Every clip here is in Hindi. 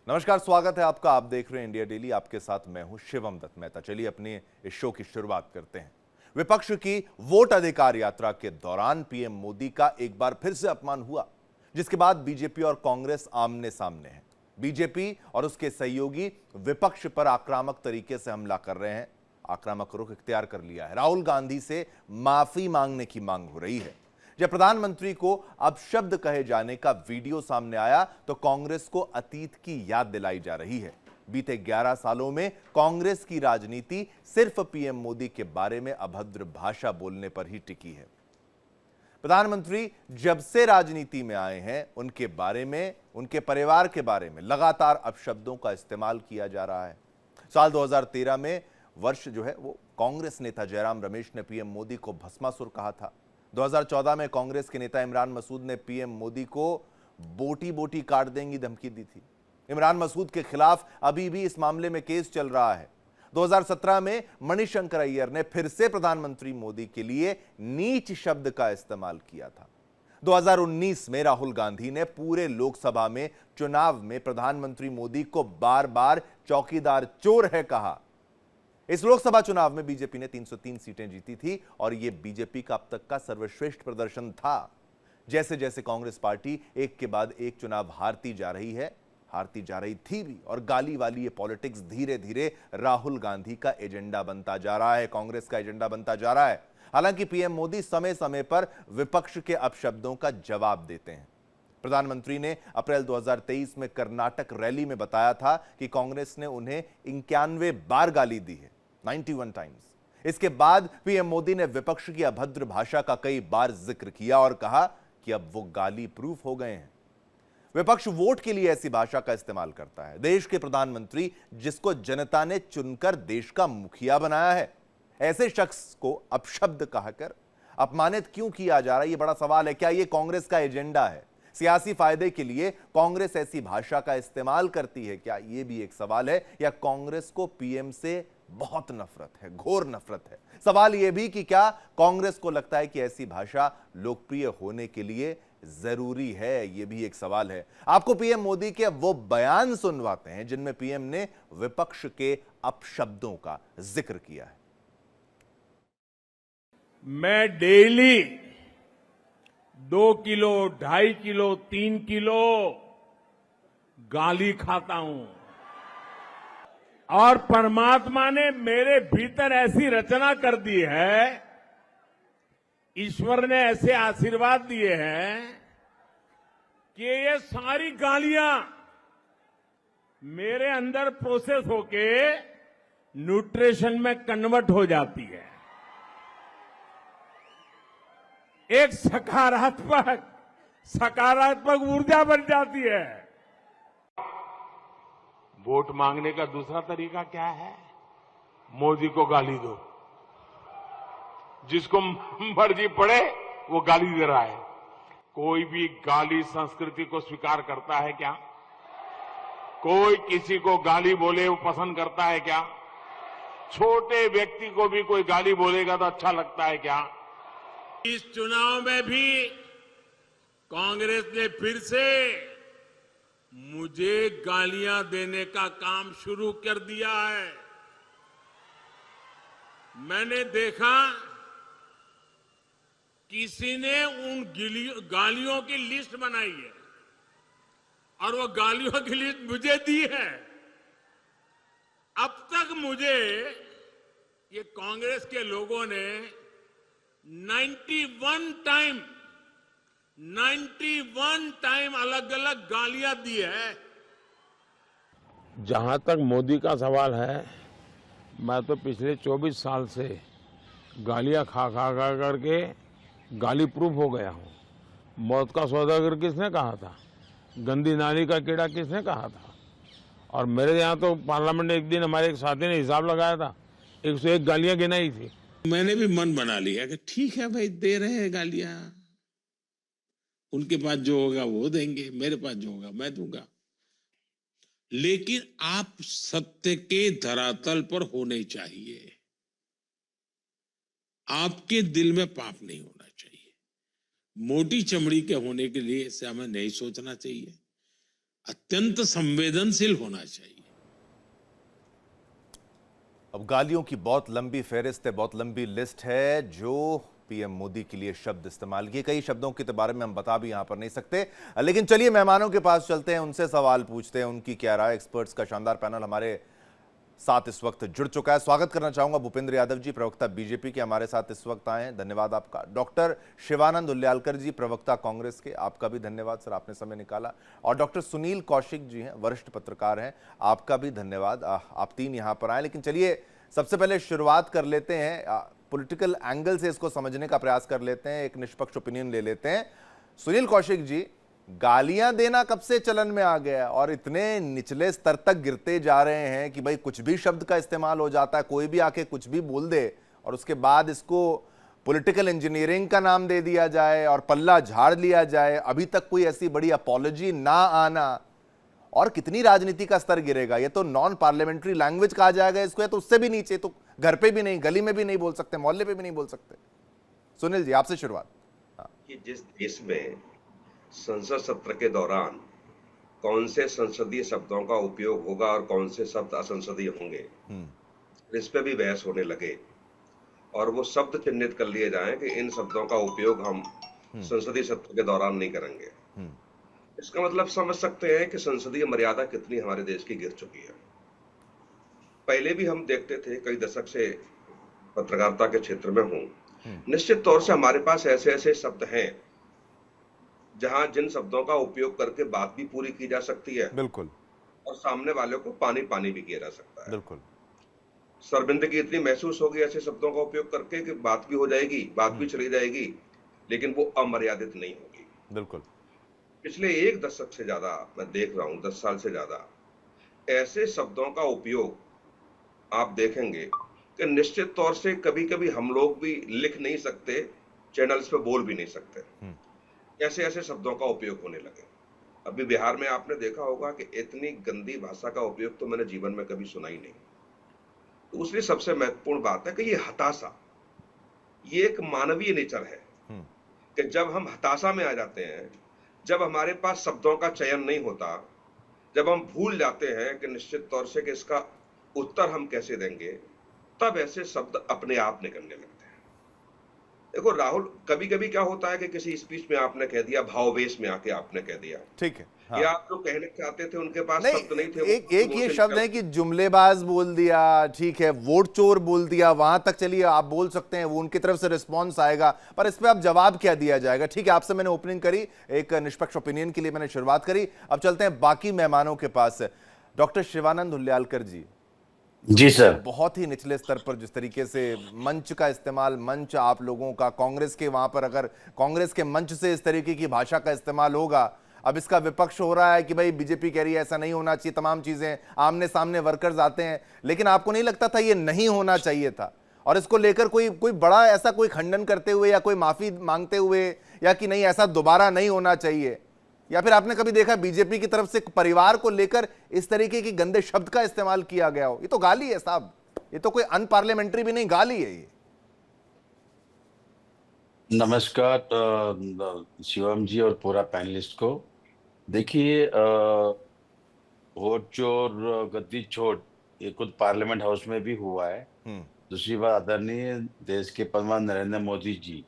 नमस्कार, स्वागत है आपका। आप देख रहे हैं इंडिया डेली। आपके साथ मैं हूं शिवम दत्त मेहता। चलिए अपने इस शो की शुरुआत करते हैं। विपक्ष की वोट अधिकार यात्रा के दौरान पीएम मोदी का एक बार फिर से अपमान हुआ, जिसके बाद बीजेपी और कांग्रेस आमने सामने हैं। बीजेपी और उसके सहयोगी विपक्ष पर आक्रामक तरीके से हमला कर रहे हैं। आक्रामक रुख इख्तियार कर लिया है। राहुल गांधी से माफी मांगने की मांग हो रही है। जब प्रधानमंत्री को अपशब्द कहे जाने का वीडियो सामने आया तो कांग्रेस को अतीत की याद दिलाई जा रही है। बीते 11 सालों में कांग्रेस की राजनीति सिर्फ पीएम मोदी के बारे में अभद्र भाषा बोलने पर ही टिकी है। प्रधानमंत्री जब से राजनीति में आए हैं, उनके बारे में, उनके परिवार के बारे में लगातार अपशब्दों का इस्तेमाल किया जा रहा है। साल 2013 में वर्ष जो है वो कांग्रेस नेता जयराम रमेश ने पीएम मोदी को भस्मासुर कहा था। 2014 में कांग्रेस के नेता इमरान मसूद ने पीएम मोदी को बोटी बोटी काट देंगी धमकी दी थी। इमरान मसूद के खिलाफ अभी भी इस मामले में केस चल रहा है। 2017 में मणिशंकर अय्यर ने फिर से प्रधानमंत्री मोदी के लिए नीच शब्द का इस्तेमाल किया था। 2019 में राहुल गांधी ने पूरे लोकसभा में चुनाव में प्रधानमंत्री मोदी को बार बार चौकीदार चोर है कहा। इस लोकसभा चुनाव में बीजेपी ने 303 सीटें जीती थी और यह बीजेपी का अब तक का सर्वश्रेष्ठ प्रदर्शन था। जैसे जैसे कांग्रेस पार्टी एक के बाद एक चुनाव हारती जा रही थी भी, और गाली वाली ये पॉलिटिक्स धीरे धीरे राहुल गांधी का एजेंडा बनता जा रहा है, कांग्रेस का एजेंडा बनता जा रहा है। हालांकि पीएम मोदी समय समय पर विपक्ष के अपशब्दों का जवाब देते हैं। प्रधानमंत्री ने अप्रैल 2023 में कर्नाटक रैली में बताया था कि कांग्रेस ने उन्हें 91 बार गाली दी है, 91 टाइम्स। इसके बाद पीएम मोदी ने विपक्ष की अभद्र भाषा का कई बार जिक्र किया और कहा कि अब वो गाली प्रूफ हो गए हैं। विपक्ष वोट के लिए ऐसी भाषा का इस्तेमाल करता है। देश के प्रधानमंत्री, जिसको जनता ने चुनकर देश का मुखिया बनाया है, ऐसे शख्स को अपशब्द कहकर अपमानित क्यों किया जा रहा है, यह बड़ा सवाल है। क्या यह कांग्रेस का एजेंडा है? सियासी फायदे के लिए कांग्रेस ऐसी भाषा का इस्तेमाल करती है क्या, यह भी एक सवाल है। या कांग्रेस को पीएम से बहुत नफरत है, घोर नफरत है। सवाल यह भी कि क्या कांग्रेस को लगता है कि ऐसी भाषा लोकप्रिय होने के लिए जरूरी है, यह भी एक सवाल है। आपको पीएम मोदी के वो बयान सुनवाते हैं जिनमें पीएम ने विपक्ष के अपशब्दों का जिक्र किया है। मैं डेली 2 किलो, 2.5 किलो, 3 किलो गाली खाता हूं, और परमात्मा ने मेरे भीतर ऐसी रचना कर दी है, ईश्वर ने ऐसे आशीर्वाद दिए हैं कि ये सारी गालियां मेरे अंदर प्रोसेस होके न्यूट्रिशन में कन्वर्ट हो जाती है। एक सकारात्मक ऊर्जा बन जाती है। वोट मांगने का दूसरा तरीका क्या है? मोदी को गाली दो। जिसको मर्जी पड़े वो गाली दे रहा है। कोई भी गाली संस्कृति को स्वीकार करता है क्या? कोई किसी को गाली बोले वो पसंद करता है क्या? छोटे व्यक्ति को भी कोई गाली बोलेगा तो अच्छा लगता है क्या? इस चुनाव में भी कांग्रेस ने फिर से मुझे गालियां देने का काम शुरू कर दिया है। मैंने देखा किसी ने उन गालियों की लिस्ट बनाई है और वो गालियों की लिस्ट मुझे दी है। अब तक मुझे ये कांग्रेस के लोगों ने 91 टाइम अलग अलग गालियां दी है। जहां तक मोदी का सवाल है, मैं तो पिछले 24 साल से गालियां खा करके गाली प्रूफ हो गया हूं। मौत का सौदागर किसने कहा था? गंदी नाली का कीड़ा किसने कहा था? और मेरे यहाँ तो पार्लियामेंट में एक दिन हमारे एक साथी ने हिसाब लगाया था, 101 गालियां गिनाई थी। मैंने भी मन बना लिया कि ठीक है भाई, दे रहे हैं गालियां, उनके पास जो होगा वो देंगे, मेरे पास जो होगा मैं दूंगा। लेकिन आप सत्य के धरातल पर होने चाहिए। आपके दिल में पाप नहीं होना चाहिए। मोटी चमड़ी के होने के लिए इसे हमें नहीं सोचना चाहिए। अत्यंत संवेदनशील होना चाहिए। अब गालियों की बहुत लंबी फेहरिस्त है, बहुत लंबी लिस्ट है जो पीएम मोदी के लिए शब्द इस्तेमाल किए। कई शब्दों के बारे में हम बता भी यहां पर नहीं सकते, लेकिन चलिए मेहमानों के पास चलते हैं, उनसे सवाल पूछते हैं, उनकी क्या राय। एक्सपर्ट्स का शानदार पैनल हमारे साथ इस वक्त जुड़ चुका है। स्वागत करना चाहूंगा भूपेंद्र यादव जी, प्रवक्ता बीजेपी के, हमारे साथ इस वक्त आए हैं, धन्यवाद आपका। डॉक्टर शिवानंद उल्यालकर जी, प्रवक्ता कांग्रेस के, आपका भी धन्यवाद सर, आपने समय निकाला। और डॉक्टर सुनील कौशिक जी हैं, वरिष्ठ पत्रकार हैं, आपका भी धन्यवाद, आप तीन यहां पर आए। लेकिन चलिए सबसे पहले शुरुआत कर लेते हैं, पॉलिटिकल एंगल से इसको समझने का प्रयास कर लेते हैं, एक निष्पक्ष ओपिनियन ले लेते हैं। सुनील कौशिक जी, गालियां देना कब से चलन में आ गया और इतने निचले स्तर तक गिरते जा रहे हैं कि भाई कुछ भी शब्द का इस्तेमाल हो जाता है, कोई भी आके कुछ भी बोल दे और उसके बाद इसको पॉलिटिकल इंजीनियरिंग का नाम दे दिया जाए और पल्ला झाड़ लिया जाए। अभी तक कोई ऐसी बड़ी अपॉलॉजी ना आना, और कितनी राजनीति का स्तर गिरेगा। ये तो नॉन पार्लियामेंट्री लैंग्वेज कहा जाएगा इसको, या तो उससे भी नीचे, तो घर पे भी नहीं, गली में भी नहीं बोल सकते, मोहल्ले पे भी नहीं बोल सकते। सुनील जी, आपसे शुरुआत। कि जिस देश में संसद सत्र के दौरान कौन से संसदीय शब्दों का उपयोग होगा और कौन से शब्द असंसदीय होंगे, इस पे भी बहस होने लगे और वो शब्द चिन्हित कर लिए जाएं कि इन शब्दों का उपयोग हम संसदीय सत्र के दौरान नहीं करेंगे। इसका मतलब समझ सकते हैं कि संसदीय मर्यादा कितनी हमारे देश की गिर चुकी है। पहले भी हम देखते थे, कई दशक से पत्रकारिता के क्षेत्र में हूं, निश्चित तौर से हमारे पास ऐसे ऐसे शब्द हैं जहां जिन शब्दों का उपयोग करके बात भी पूरी की जा सकती है, बिल्कुल, और सामने वाले को पानी पानी भी किया जा सकता है। बिल्कुल। शर्मिंदगी इतनी महसूस होगी ऐसे शब्दों का उपयोग करके कि बात भी हो जाएगी, बात भी चली जाएगी, लेकिन वो अमर्यादित नहीं होगी। बिल्कुल। पिछले एक दशक से ज्यादा मैं देख रहा हूं, 10 साल से ज्यादा ऐसे शब्दों का उपयोग आप देखेंगे कि निश्चित तौर से कभी कभी हम लोग भी लिख नहीं सकते, चैनल्स पे बोल भी नहीं सकते, ऐसे ऐसे शब्दों का उपयोग होने लगे। अभी बिहार में आपने देखा होगा कि इतनी गंदी भाषा का उपयोग तो मैंने जीवन में कभी सुना ही नहीं। दूसरी सबसे महत्वपूर्ण बात है कि ये हताशा, ये एक मानवीय नेचर है कि जब हम हताशा में आ जाते हैं, जब हमारे पास शब्दों का चयन नहीं होता, जब हम भूल जाते हैं कि निश्चित तौर से कि इसका उत्तर हम कैसे देंगे, तब ऐसे शब्द अपने आप निकलने लगते हैं। देखो राहुल, कभी कभी क्या होता है कि किसी स्पीच में आपने कह दिया, भाववेश में आके आपने कह दिया, ठीक है, हाँ। या आप जो कहने चाहते थे उनके पास नहीं, शब्द नहीं थे, एक ये शब्द है कि जुमलेबाज बोल दिया, ठीक है, वोट चोर बोल दिया, वहां तक चलिए आप बोल सकते हैं, वो उनकी तरफ से रिस्पॉन्स आएगा, पर इस पे आप जवाब क्या दिया जाएगा। ठीक है, आपसे मैंने ओपनिंग करी, एक निष्पक्ष ओपिनियन के लिए मैंने शुरुआत करी। अब चलते हैं बाकी मेहमानों के पास। डॉक्टर शिवानंद उल्यालकर जी सर। बहुत ही निचले स्तर पर जिस तरीके से मंच का इस्तेमाल, मंच आप लोगों का, कांग्रेस के वहां पर अगर कांग्रेस के मंच से इस तरीके की भाषा का इस्तेमाल होगा, अब इसका विपक्ष हो रहा है कि भाई बीजेपी कह रही है ऐसा नहीं होना चाहिए, तमाम चीजें, आमने सामने वर्कर्स आते हैं, लेकिन आपको नहीं लगता था ये नहीं होना चाहिए था? और इसको लेकर कोई बड़ा ऐसा कोई खंडन करते हुए या कोई माफी मांगते हुए, या कि नहीं ऐसा दोबारा नहीं होना चाहिए, या फिर आपने कभी देखा बीजेपी की तरफ से परिवार को लेकर इस तरीके की गंदे शब्द का इस्तेमाल किया गया हो? ये तो गाली है साहब, ये तो कोई अनपार्लियामेंट्री भी नहीं, गाली है ये। नमस्कार शिवम जी और पूरा पैनलिस्ट को। देखिए, वोट चोर गद्दी छोड़, ये खुद पार्लियामेंट हाउस में भी हुआ है। दूसरी बात, आदरणीय देश के प्रधानमंत्री नरेंद्र मोदी जी,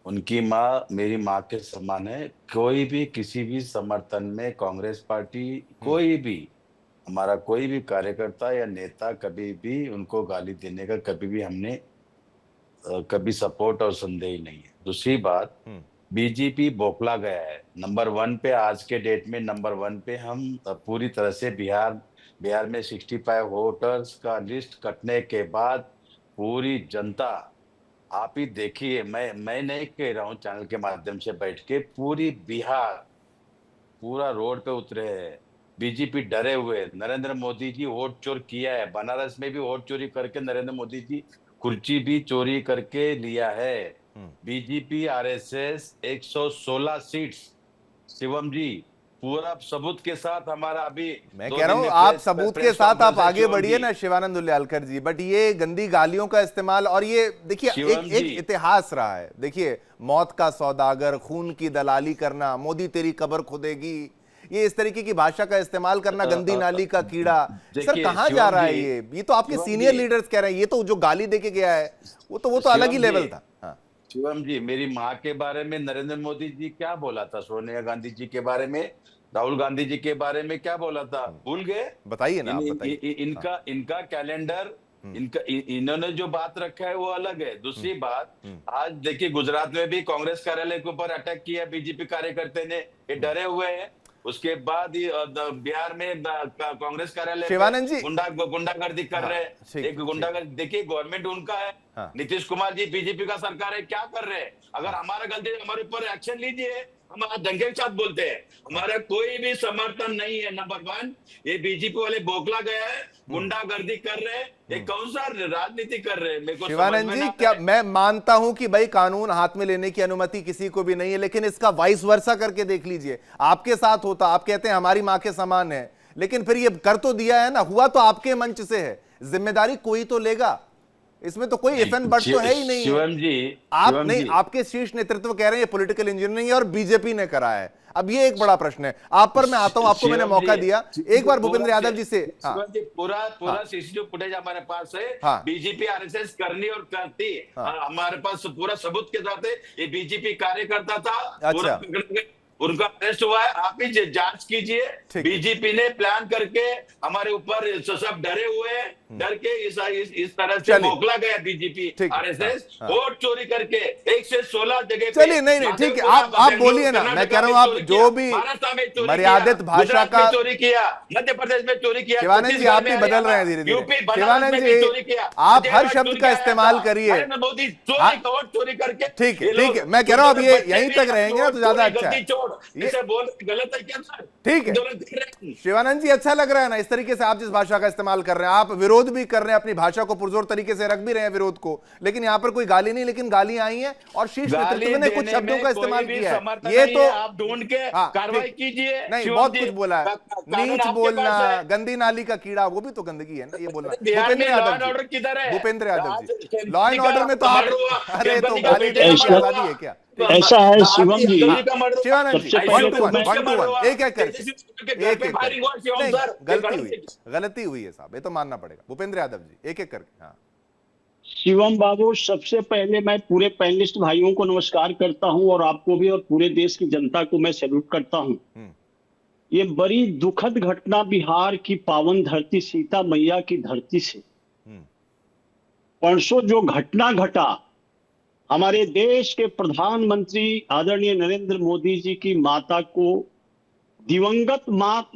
उनकी माँ मेरी माँ के समान है। कोई भी किसी भी समर्थन में कांग्रेस पार्टी, कोई भी हमारा कोई भी कार्यकर्ता या नेता कभी भी उनको गाली देने का कभी भी हमने कभी सपोर्ट और संदेह नहीं है। दूसरी बात, बीजेपी बौखला गया है। नंबर 1 पे आज के डेट में नंबर 1 पे हम पूरी तरह से बिहार में 65 वोटर्स का लिस्ट कटने के बाद पूरी जनता, आप ही देखिए, मैं नहीं कह रहा हूं चैनल के माध्यम से बैठ के, पूरी बिहार पूरा रोड पे उतरे हैं। बीजेपी डरे हुए, नरेंद्र मोदी जी वोट चोर किया है, बनारस में भी वोट चोरी करके नरेंद्र मोदी जी कुर्सी भी चोरी करके लिया है। बीजेपी आरएसएस 116 सीट्स, शिवम जी, पूरा सबूत के साथ हमारा अभी, मैं कह रहा हूं आप सबूत के साथ आप आगे बढ़िए ना शिवानंद उल्यालकर जी, बट ये गंदी गालियों का इस्तेमाल, और ये देखिए एक इतिहास रहा है। देखिए, मौत का सौदागर, खून की दलाली करना, मोदी तेरी कब्र खुदेगी, ये इस तरीके की भाषा का इस्तेमाल करना, गंदी नाली का कीड़ा, सर देखिए, कहां जा रहा है शिवम ये तो आपके शिवम सीनियर जी, लीडर्स कह रहे हैं, ये तो जो गाली देके गया है वो तो अलग ही शिवम लेवल जी, था। हाँ, शिवम जी, मेरी माँ के बारे में नरेंद्र मोदी जी क्या बोला था, सोनिया गांधी जी के बारे में, राहुल गांधी जी के बारे में क्या बोला था, भूल गए? बताइए ना, आप बताइए। इनका कैलेंडर, इन्होंने जो बात रखा है वो अलग है। दूसरी बात, आज देखिए गुजरात में भी कांग्रेस कार्यालय के ऊपर अटैक किया बीजेपी कार्यकर्ता ने, ये डरे हुए हैं। उसके बाद बिहार में कांग्रेस कार्यालय शिवानंद जी, गुंडागर्दी कर रहे हैं। ठीक, एक गुंडागर्दी, देखिए गवर्नमेंट उनका है, हाँ। नीतीश कुमार जी बीजेपी का सरकार है, क्या कर रहे हैं? अगर हमारा गलती, हमारे ऊपर एक्शन लीजिए। हम आज दंगे के साथ बोलते हैं, हमारा कोई भी समर्थन नहीं है। नंबर 1, ये बीजेपी वाले बौखला गया है, गुंडागर्दी कर रहे हैं, ये कौन सा राजनीति कर रहे हैं? मेरे को समझ शिवानंद में जी, ना क्या आए। मैं मानता हूं कि भाई कानून हाथ में लेने की अनुमति किसी को भी नहीं है, लेकिन इसका वाइस वर्सा करके देख लीजिए, आपके साथ होता। आप कहते हैं हमारी मां के समान है, लेकिन फिर ये कर तो दिया है ना, हुआ तो आपके मंच से है, जिम्मेदारी कोई तो लेगा। इसमें तो कोई इफ एंड बट तो है ही नहीं है। शिवम जी, आप शिवम नहीं, जी, आपके शीर्ष नेतृत्व कह रहे हैं ये पॉलिटिकल इंजीनियरिंग है और बीजेपी ने करा है। अब ये एक बड़ा प्रश्न है। आप पर मैं आता हूं, आपको मैंने शिवम मौका जी, दिया एक बार भूपेंद्र पूरा यादव जी से। हाँ, शिवम जी, पूरा हाँ। सीसीटीवी फुटेज हमारे पास है। हाँ। बीजेपी आरएसएस करनी और करती, हाँ। हमारे पास पूरा सबूत के साथ है। ये बीजेपी कार्यकर्ता था, अच्छा। पूरा पकड़ के उनका अरेस्ट हुआ है। आप ही जांच कीजिए। ठीक है। बीजेपी ने प्लान करके हमारे ऊपर सब डरे हुए हैं, डर के इस तरह से चलिए। मोकला गया बीजेपी ठीक है। आरएसएस, हाँ, हाँ। वोट चोरी करके 1 से 16 जगह पे। चलिए, नहीं, ठीक है, आप बोलिए ना, मैं कह रहा हूं आप जो भी मर्यादित भाषा का चोरी किया, मध्य प्रदेश में चोरी किया, शिवानंद जी, आप भी बदल रहे हैं धीरे धीरे। शिवानंद जी, आप हर शब्द का इस्तेमाल करिए। मोदी हाँ। चोरी करके, ठीक है, मैं कह रहा हूं अब ये यहीं तक रहेंगे ना तो ज्यादा अच्छा है। ये बोल गलत है क्या सर? ठीक है शिवानंद जी, अच्छा लग रहा है ना इस तरीके से आप जिस भाषा का इस्तेमाल कर रहे हैं? आप विरोध भी कर रहे हैं, अपनी भाषा को पुरजोर तरीके से रख भी रहे हैं विरोध को, लेकिन यहाँ पर कोई गाली नहीं, लेकिन गालियां आई हैं और शीर्ष नेतृत्व ने कुछ शब्दों का इस्तेमाल किया है। ये तो आप ढूंढ के कार्रवाई कीजिए। नहीं, बहुत कुछ बोला है, नीच बोलना, गंदी नाली का कीड़ा, वो भी तो गंदगी है ना, ये बोलना। भूपेंद्र यादव जी, किधर है? Bhupendra Yadav ji, law and order में तो आप, अरे तो गाली देने की आजादी है क्या? ऐसा है शिवम जी, शिवानंद जी, सबसे पहले तो 1-to-1, एक एक करके, एक एक फायरिंग हुआ, शिवम नहीं, सर, गलती हुई है साहब, ये तो मानना पड़ेगा। भूपेंद्र यादव जी, एक एक करके। हाँ, शिवम बाबू, सबसे पहले मैं पूरे पैनलिस्ट भाइयों को नमस्कार करता हूं और आपको भी और पूरे देश की जनता को मैं सैल्यूट करता हूं। ये बड़ी दुखद घटना बिहार की पावन धरती सीता मैया की धरती से परसों जो घटना घटा, हमारे देश के प्रधानमंत्री आदरणीय नरेंद्र मोदी जी की माता को, दिवंगत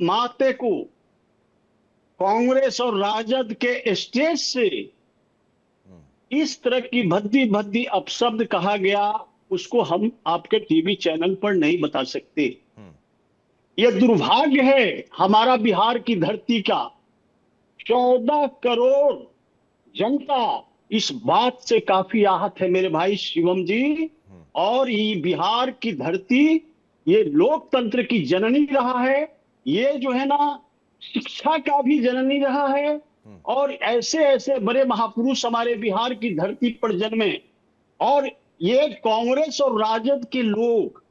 माते को कांग्रेस और राजद के स्टेज से इस तरह की भद्दी भद्दी अपशब्द कहा गया, उसको हम आपके टीवी चैनल पर नहीं बता सकते। यह दुर्भाग्य है हमारा बिहार की धरती का। 14 करोड़ जनता इस बात से काफी आहत है मेरे भाई शिवम जी। और ये बिहार की धरती, ये लोकतंत्र की जननी रहा है, ये जो है ना शिक्षा का भी जननी रहा है, और ऐसे ऐसे बड़े महापुरुष हमारे बिहार की धरती पर जन्मे। और ये कांग्रेस और राजद के लोग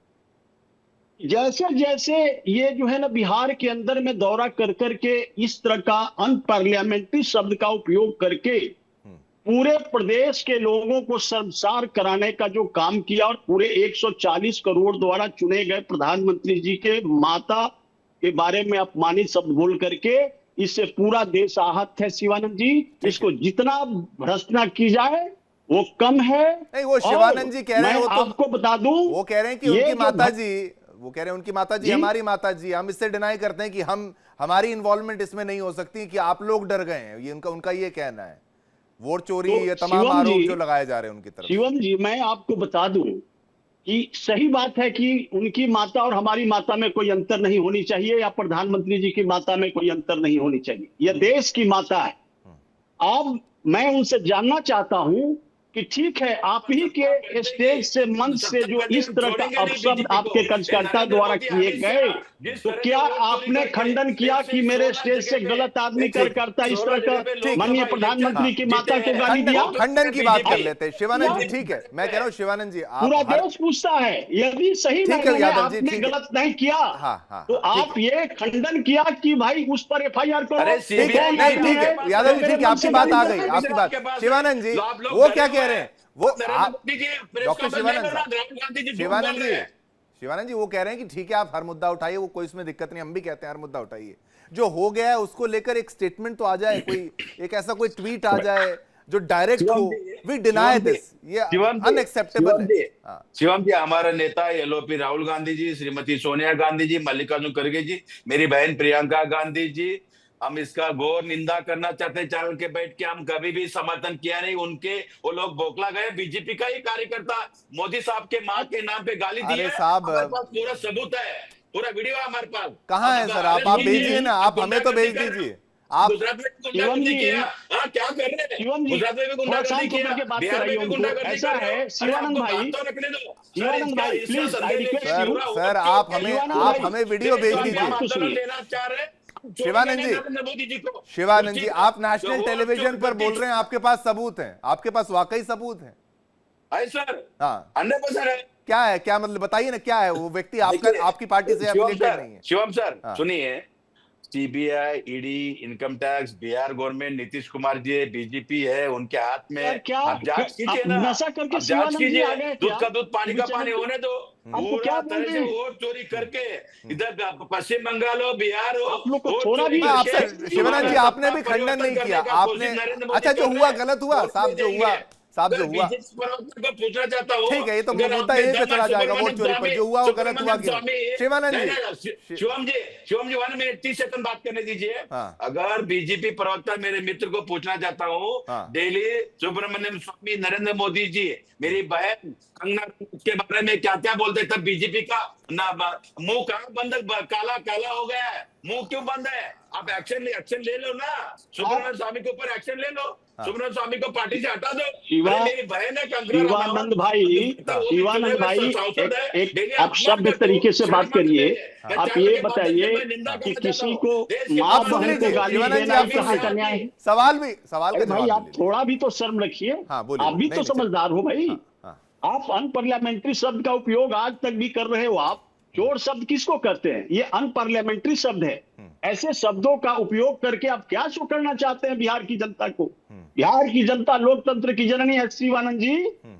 जैसे जैसे ये जो है ना बिहार के अंदर में दौरा कर करके इस तरह का अनपार्लियामेंट्री शब्द का उपयोग करके पूरे प्रदेश के लोगों को शर्मसार कराने का जो काम किया, और पूरे 140 करोड़ द्वारा चुने गए प्रधानमंत्री जी के माता के बारे में अपमानित शब्द बोल करके, इससे पूरा देश आहत है शिवानंद जी। इसको जितना भ्रष्टना की जाए वो कम है। नहीं, वो शिवानंद जी कह रहे हैं, वो तो आपको बता दूं, वो कह रहे हैं कि उनकी माता जी, वो कह रहे हैं उनकी माता जी हमारी माता जी, हम इससे डिनाई करते हैं कि हमारी इन्वॉल्वमेंट इसमें नहीं हो सकती, कि आप लोग डर गए हैं, ये उनका ये कहना है। वोट चोरी, ये तमाम आरोप जो लगाए जा रहे हैं उनकी तरफ। शिवम जी, मैं आपको बता दूं कि सही बात है कि उनकी माता और हमारी माता में कोई अंतर नहीं होनी चाहिए, या प्रधानमंत्री जी की माता में कोई अंतर नहीं होनी चाहिए। यह देश की माता है। अब मैं उनसे जानना चाहता हूं कि ठीक है, आप ही के स्टेज से, मंच से जो इस तरह का अपशब्द आपके कार्यकर्ता द्वारा किए गए, जिस तो तरह क्या से वोट चोरी आपने करके खंडन किया कि मेरे स्टेज से गलत आदमी करता इस तरह का माननीय प्रधानमंत्री की माता को गाली दिया? खंडन की बात कर लेते हैं शिवानंद जी, ठीक है, मैं कह रहा हूं शिवानंद जी पूरा आप देश पूछता है, यदि सही ठीक है मायने में यादव जी, आपने ठीक है। गलत नहीं किया हाँ, तो ठीक आप ये खंडन किया कि भाई उस पर एफआईआर करो। अरे ठीक है, CBI नहीं ठीक है है, यादव जी, मेरे ठीक है, मन आपकी से बात गाली आ दे गई, रहे हैं। आपकी बात। आपके पास शिवानंद जी है, आप लोग वो डरे क्या हुए कह रहे हैं, हैं। वो नरेंद्र आप Modi ji, press doctor conference नहीं शिवानंद करना, साहब, राहुल गांधी जी झूठ शिवानंद बोल जी, रहे हैं। शिवानंद जी वो कह रहे हैं कि ठीक है आप हर मुद्दा उठाइए, वो कोई इसमें दिक्कत नहीं, हम भी कहते हैं हर मुद्दा उठाइए, जो हो गया है उसको लेकर एक स्टेटमेंट तो आ जाए, कोई एक ऐसा कोई ट्वीट आ जाए जो डायरेक्ट हो, वी डिनाई दिस, ये अनएक्सेप्टेबल है। हाँ, शिवम जी, हमारे नेता एलओपी राहुल गांधी जी, श्रीमती सोनिया गांधी जी, मल्लिकार्जुन खड़गे जी, मेरी बहन प्रियंका गांधी जी, हम इसका घोर निंदा करना चाहते हैं। चैनल के बैठ के हम कभी भी समर्थन किया नहीं उनके, वो लोग बोखला गए, बीजेपी का ही कार्यकर्ता मोदी साहब के मां के नाम पे गाली दी अरे है। साहब, हमारे पास पूरा सबूत है, पूरा वीडियो है हमारे पास। कहाँ है सर, आप भेजिए ना, आप हमें तो भेज दीजिए। आप गुजरात में भी शिवम गुंडागर्दी जी, किया, हाँ क्या कर रहे हैं? शिवम जी, गुजरात में भी थोड़ा शांत गुंडागर्दी होकर के किया, बात बिहार में कराइए भी उनको। गुंडागर्दी ऐसा कर रहे हो। है अरे शिवानंद आपको भाई, बात तो रखने दो। शिवानंद इसका- भाई, इसका प्लीज, संदेश आई रिक्वेस्ट लेके सर, यू। पूरा सर ओवर आप किया। हमें शिवानंद आप भाई, हमें वीडियो भेज हम दीजिए। बात तो सुनिए। आंदोलन लेना चाह रहे हैं। शिवानंद जी, नरेंद्र मोदी जी को शिवानंद जी आप जो नेशनल वो टेलीविजन जो पर बोल रहे हैं, आपके पास सबूत हैं, आपके पास वाकई सबूत हैं। है सर, हाँ 100% है। क्या है, क्या मतलब बताइए ना, क्या है वो व्यक्ति आपका, देखिए, आपकी पार्टी से शिवम एफिलिएटेड सर, नहीं है। शिवम सर हाँ। सुनिए, CBI, ED, income tax, Bihar government, Nitish Kumar ji, BJP है, उनके हाथ में। यार क्या आप जांच कीजिए आप ना, नशा करके आप जांच शिवानंद जी कीजिए, आ गए दूध क्या? का दूध पानी का टीवी पानी चैनल पे? होने दो। आपको क्या पूरा बोल तरह रहे से हैं? वोट चोरी करके इधर पश्चिम बंगाल हो, बिहार हो, आप लोग को वोट थोड़ा चोरी भी- आपसे करके शिवानंद जी, आपने भी सत्ता खंडन नहीं परिवर्तन किया, करने का आपने कोशिश नरेंद्र मोदी अच्छा जो कर हुआ रहे हैं। गलत हुआ वोट साहब, नहीं जो हुआ देंगे। साहब, जो मैं हुआ बीजेपी प्रवक्ता को पूछना चाहता हूँ, ठीक है, ये तो अगर मुद्दा आपने यहीं पे दादा चला जाएगा, वोट चोरी पर, जो हुआ वो गलत हुआ कि नहीं। शिवानंद जी, शिवम जी 1 मिनट 30 सेकंड बात करने दीजिए। हाँ। अगर बीजेपी प्रवक्ता मेरे मित्र को पूछना चाहता हूँ, हाँ। डेली सुब्रमण्यम स्वामी, नरेंद्र मोदी जी, मेरी बहन कंगना के बारे में क्या क्या बोलते, तब बीजेपी का ना मुंह कहाँ बंद, काला काला हो गया है, मुंह क्यों बंद है? आप एक्शन ले लो ना, सुब्रमण्यम स्वामी के ऊपर एक्शन ले लो, सुब्रमण्यम स्वामी को पार्टी से हटा दो। अरे मेरी बहन है कंगना रनावत, शिवानंद भाई, शिवानंद भाई, एक आप आप सभ्य तरीके से बात करिए। आप ये बताइए कि किसी को माँ आप सुन बहन लीजिए, को गाली शिवानंद जी, देना आप कहाँ सुन का न्याय है? सवाल का अरे भाई, जवाब आप थोड़ा भी तो शर्म रखिए। हाँ, बोलिए। आप भी नहीं, तो नहीं, समझदार हो भाई। हाँ। आप अनपार्लियामेंट्री शब्द का उपयोग आज तक भी कर रहे हो। आप चोर शब्द किसको करते हैं? ये अनपार्लियामेंट्री शब्द है। ऐसे शब्दों का उपयोग करके आप क्या शो करना चाहते हैं बिहार की जनता को? बिहार की जनता लोकतंत्र की जननी है शिवानंद जी,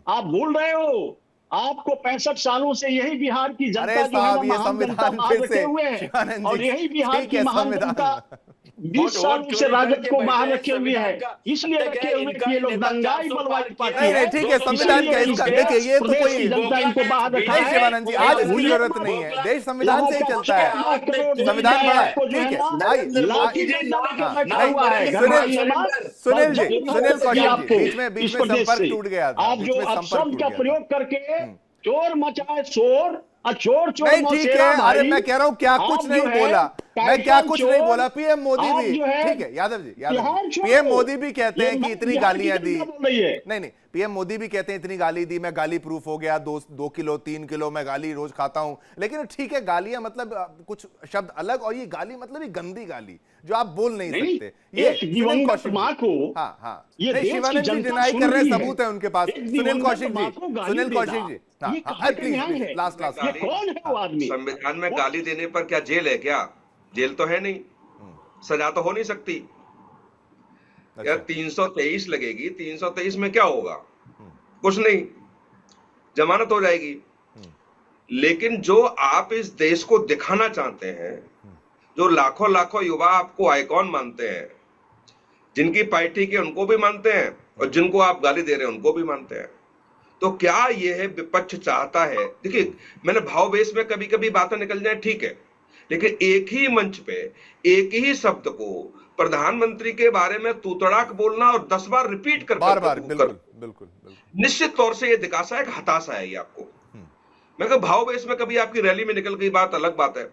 आप भूल रहे हो। आपको 65 सालों से यही बिहार की जनता अरे जो है साहब, ना, ये महान जनता संविधान बाहर फिर रखे से हुए हैं, शिवानंद और जी, यही बिहार ठीक की है, महान संविधान जनता 20 सालों से राजद को बाहर रखे हुए है। इसलिए रखे हुए कि ये लोग दंगाई बलवाई पार्टी नहीं, है। नहीं, ठीक है, संविधान क्या है इसका? देखिए, ये तो प्रदेश कोई की जनता इनको बाहर रखा नहीं है। शिवानंद जी, आज इसकी जरूरत नहीं है, देश संविधान से ही चलता है, संविधान बड़ा है, ठीक है। सुनील जी, सुनील कौशिक जी, बीच में संपर्क टूट गया था, आप बीच जो में संपर्क अपशब्द टूट का गया प्रयोग करके चोर मचाए शोर, और चोर चोर नहीं, ठीक मौसेरा है, अरे भाई, मैं कह रहा हूं क्या आप कुछ जो नहीं है, बोला, मैं क्या टाइटन कुछ चोर, नहीं बोला, पीएम मोदी आप भी, जो है, ठीक है, यादव जी, बिहार छोड़ो। पीएम मोदी भी कहते हैं कि ये इतनी बिहार की गालियां दी, जनता बोल रही है। नहीं, पीएम मोदी भी कहते हैं इतनी गाली दी, मैं गाली प्रूफ हो गया, 2 किलो 3 किलो मैं गाली रोज खाता हूं, लेकिन ठीक है, गालियां मतलब कुछ शब्द अलग, और ये गाली मतलब ये गंदी गाली जो आप बोल नहीं सकते, ये दिवंगत कौशिक माँ को, हाँ ये नहीं, देश की शिवानंद जी जनता डिनाई सुन कर रहे रही हैं, है। सबूत है उनके पास। एक सुनील दिवंगत कौशिक माँ जी, को गाली सुनील देना, कौशिक जी, ये कहाँ का न्याय है? लास्ट ये कौन है वो आदमी? संविधान में गाली देने पर क्या जेल है? क्या जेल तो है नहीं, सजा तो हो नहीं सकती। यार 323 लगेगी, 323 में क्या होगा? कुछ नहीं, जमानत हो जाएगी। लेकिन जो आप इस देश को दिखाना चाहते हैं, जो लाखों लाखों युवा आपको आइकॉन मानते हैं, जिनकी पार्टी के उनको भी मानते हैं और जिनको आप गाली दे रहे हैं उनको भी मानते हैं, तो क्या यह विपक्ष चाहता है? देखिए, मैंने भाववेश में कभी कभी बातें निकल जाए, ठीक है, लेकिन एक ही मंच पे एक ही शब्द को प्रधानमंत्री के बारे में तूतड़ाक बोलना और 10 बार रिपीट कर बार बिल्कुल निश्चित तौर से ये दिखासा है, हताशा है ये आपको। मैं कहा भाववेश में कभी आपकी रैली में निकल गई बात अलग बात है,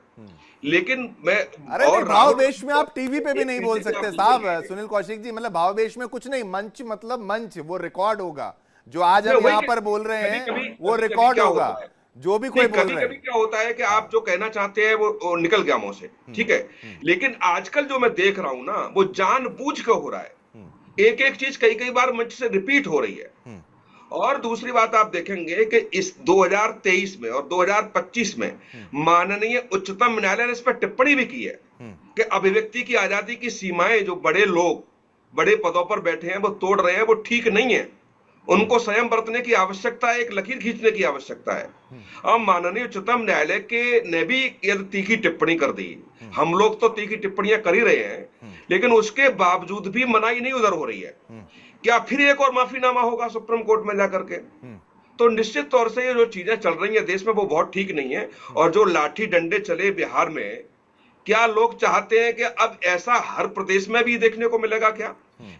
लेकिन मैं अरे और भाववेश में आप टीवी पे भी नहीं बोल सकते साहब। सुनील कौशिक जी, मतलब भाववेश में कुछ नहीं, मंच मतलब मंच, वो रिकॉर्ड होगा, जो आज हम यहाँ पर बोल रहे हैं वो रिकॉर्ड होगा। जो भी कोई बोल कभी रहे कभी हैं। क्या होता है कि आप जो कहना चाहते हैं वो निकल गया मुंह से, ठीक है। लेकिन आजकल जो मैं देख रहा हूं ना, वो जानबूझ के हो रहा है। एक एक चीज कई कई बार मंच से रिपीट हो रही है। और दूसरी बात आप देखेंगे कि इस 2023 में और 2025 में माननीय उच्चतम न्यायालय ने इस पर टिप्पणी भी की है कि अभिव्यक्ति की आजादी की सीमाएं जो बड़े लोग बड़े पदों पर बैठे हैं वो तोड़ रहे हैं, वो ठीक नहीं है। उनको संयम बरतने की आवश्यकता है, एक लकीर खींचने की आवश्यकता है। अब माननीय उच्चतम न्यायालय के ने भी यदि तीखी टिप्पणी कर दी, हम लोग तो तीखी टिप्पणियां कर ही रहे हैं, लेकिन उसके बावजूद भी मनाही नहीं उधर हो रही है। क्या फिर एक और माफीनामा होगा सुप्रीम कोर्ट में जाकर के? तो निश्चित तौर से ये जो चीजें चल रही हैं देश में वो बहुत ठीक नहीं है। और जो लाठी डंडे चले बिहार में, क्या लोग चाहते हैं कि अब ऐसा हर प्रदेश में भी देखने को मिलेगा क्या,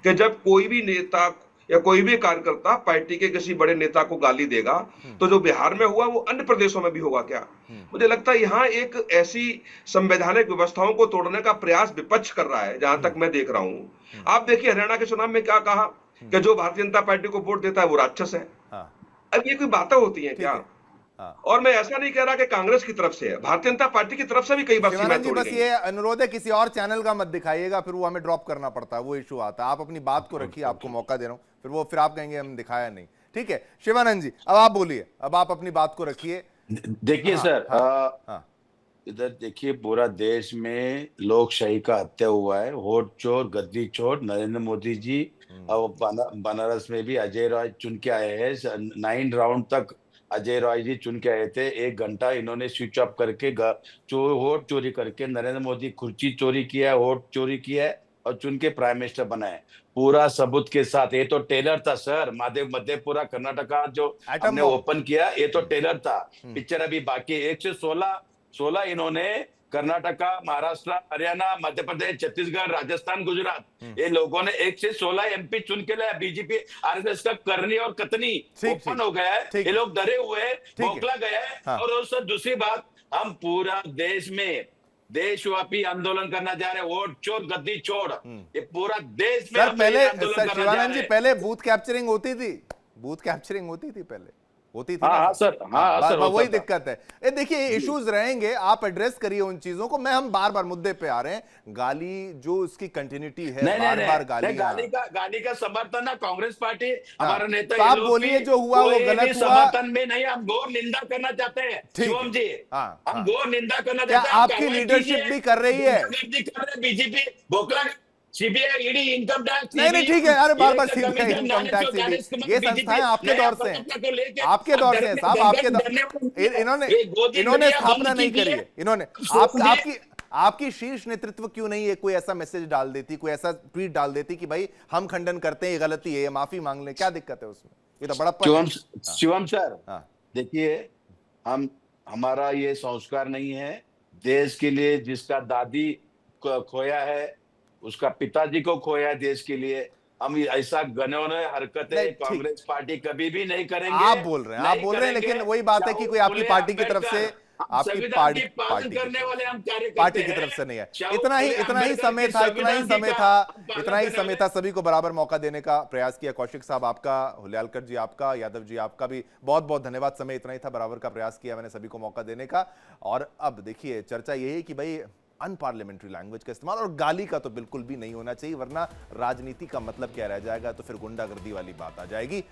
कि जब कोई भी नेता या कोई भी कार्यकर्ता पार्टी के किसी बड़े नेता को गाली देगा, तो जो बिहार में हुआ वो अन्य प्रदेशों में भी होगा क्या? मुझे लगता है यहाँ एक ऐसी संवैधानिक व्यवस्थाओं को तोड़ने का प्रयास विपक्ष कर रहा है, जहां तक मैं देख रहा हूं। आप देखिए हरियाणा के चुनाव में क्या कहा कि जो भारतीय जनता पार्टी को वोट देता है वो राक्षस है। अब ये कोई बातें होती हैं क्या? और मैं ऐसा नहीं कह रहा कि कांग्रेस की तरफ से है, भारतीय जनता पार्टी की तरफ से भी कई बार सीमाएं शिवानंद जी, तोड़ी बस गई। ये अनुरोध है, किसी और चैनल का मत दिखाइएगा, फिर वो हमें ड्रॉप करना पड़ता है, वो इशू आता है। आप अपनी बात को रखिए, आपको मौका दे रहा हूं, फिर आप कहेंगे हम दिखाया नहीं। ठीक है शिवानंद जी, अब आप बोलिए, अब आप अपनी बात को रखिए। देखिए सर, इधर देखिए पूरा देश में लोकशाही का हत्या हुआ है। वोट चोर, गद्दी चोर नरेंद्र मोदी जी। अब बनारस में भी अजय राय चुन के आए हैं। 9 राउंड तक अजय राय जी चुन के आए थे। 1 घंटा इन्होंने स्विच ऑफ करके वोट चोरी करके नरेंद्र मोदी कुर्सी चोरी किया है, वोट चोरी किया है और चुन के प्राइम मिनिस्टर बनाए, पूरा सबूत के साथ। ये तो टेलर था सर, मधेपुरा कर्नाटका जो एटम हमने बॉम्ब। ओपन किया, ये तो टेलर था। पिक्चर अभी बाकी 116 इन्होंने कर्नाटका, महाराष्ट्र, हरियाणा, मध्य प्रदेश, छत्तीसगढ़, राजस्थान, गुजरात, ये लोगों ने 1 से 16 एमपी चुन के लिया। बीजेपी आरएसएस का करनी और कतनी ओपन हो गया है। ये लोग डरे हुए हैं, मोकला गया है। और सर दूसरी बात, हम पूरा देश में देशव्यापी आंदोलन करना जा रहे हैं। वोट चोर, गद्दी चोर, ये पूरा देश में सर पहले, आंदोलन करना जा शिवानंद रहे जी, हैं। पहले बूथ कैप्चरिंग होती थी, बूथ कैप्चरिंग होती थी पहले, होती थी ना? हाँ सर, सर वही दिक्कत है। ये देखिए इश्यूज रहेंगे, आप एड्रेस करिए उन चीजों को। हम बार बार मुद्दे पे आ रहे हैं। गाली जो उसकी कंटिन्यूटी है, बार बार गाली का समर्थन है कांग्रेस पार्टी, हमारा नेता। तो आप बोलिए जो हुआ वो गलत हुआ। समर्थन में नहीं, हम घोर निंदा करना चाहते हैं शिवम जी। हम घोर निंदा करना चाहते हैं। आपकी लीडरशिप भी कर रही है, बीजेपी बोकला, सीबीआई, ईडी, इनकम टैक्स। नहीं ठीक है, अरे बार बार सीबीआई, इनकम टैक्स, ये संस्थाएं आपके दौर से हैं, आपके दौर से हैं साहब, आपके दौर। इन्होंने स्थापना नहीं करी है। इन्होंने आपकी शीर्ष नेतृत्व क्यों नहीं है कोई ऐसा मैसेज डाल देती, कोई ऐसा ट्वीट डाल देती कि भाई हम खंडन करते हैं, ये गलती है, ये माफी मांग लें? क्या दिक्कत है उसमें? ये तो बड़ा शिवम सर, देखिए हमारा ये संस्कार नहीं है। देश के लिए जिसका दादी खोया है, उसका पिताजी को खोया देश के लिए, हम ऐसा घिनौनी हरकतें कांग्रेस पार्टी कभी भी नहीं करेंगे। आप बोल रहे हैं, लेकिन वही बात है कि कोई आपकी पार्टी की तरफ से, आपकी पार्टी करने वाले हम पार्टी की तरफ से नहीं है। इतना ही समय था सभी को बराबर मौका देने का प्रयास किया। कौशिक साहब आपका, हुलियालकर जी आपका, यादव जी आपका भी बहुत बहुत धन्यवाद। समय इतना ही था, बराबर का प्रयास किया मैंने सभी को मौका देने का। और अब देखिए चर्चा यही है कि भाई अनपार्लियामेंट्री लैंग्वेज का इस्तेमाल और गाली का तो बिल्कुल भी नहीं होना चाहिए, वरना राजनीति का मतलब क्या रह जाएगा? तो फिर गुंडागर्दी वाली बात आ जाएगी।